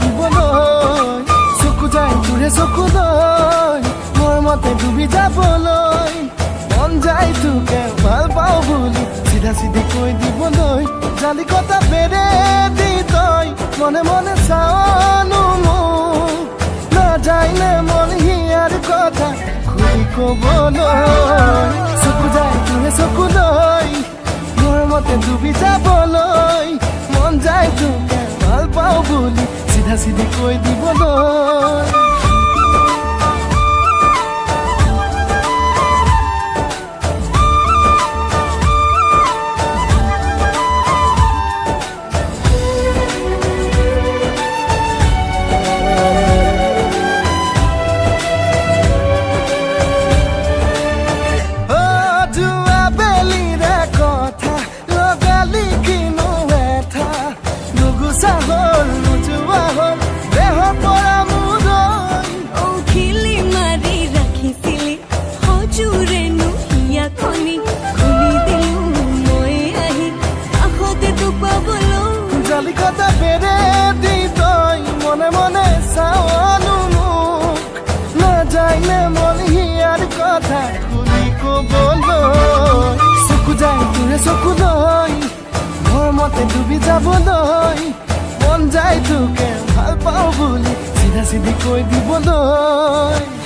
দিবলৈ চকু যায় তোৰে চকুলৈ মোৰ মতে ডুবি যাবলৈ মন যায় তোকে ভাল পাওঁ বুলি চিধা চিধি কৈ দিবলৈ জালি কটা বেৰে দি তই মনে মনে চাওনো মোক নাযায় নে মন হিয়াৰ কথা খুলি ক'বলৈ চকু যায় তোৰে চকুলৈ মোৰ মতে ডুবি যাবলৈ মন যায় তোকে ভাল পাওঁ বুলি চিধা চিধি কৈ দিবলৈ জালিকটা বেৰে দি তই মনে মনে চাওনো মোক নাযায় নে মন হিয়াৰ কথা খুলি ক'বলৈ চকু যায় তোৰে চকুলৈ মোৰ মতে ডুবি যাবলৈ মন যায় তোকে ভাল পাওঁ বুলি চিধা চিধি কৈ দিবলৈ